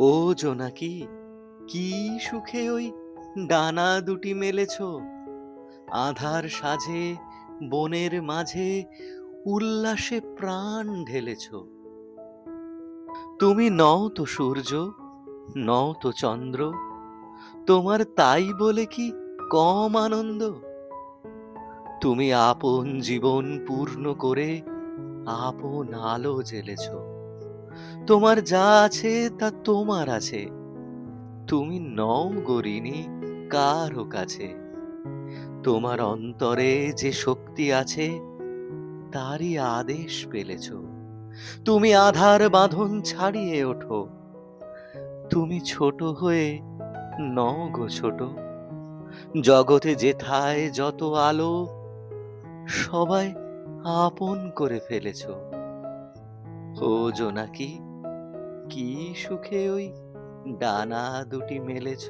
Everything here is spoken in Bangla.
ও জোনাকি, কি সুখে ওই ডানা দুটি মেলেছ, আধার সাজে বনের মাঝে উল্লাসে প্রাণ ঢেলেছ। তুমি নও তো সূর্য, নও তো চন্দ্র, তোমার তাই বলে কি কম আনন্দ? তুমি আপন জীবন পূর্ণ করে আপন আলো জ্বেলেছ। তোমার যা আছে তা তোমার আছে, তুমি নও গরিনী কারো কাছে। তোমার অন্তরে যে শক্তি আছে তারই আদেশ পেলেছ। তুমি আধার বাঁধন ছাড়িয়ে ওঠো, তুমি ছোট হয়ে নও গো ছোট। জগতে যেথায় যত আলো সবাই আপন করে ফেলেছ। ও জোনাকি, কি সুখে ওই ডানা দুটি মেলেছ।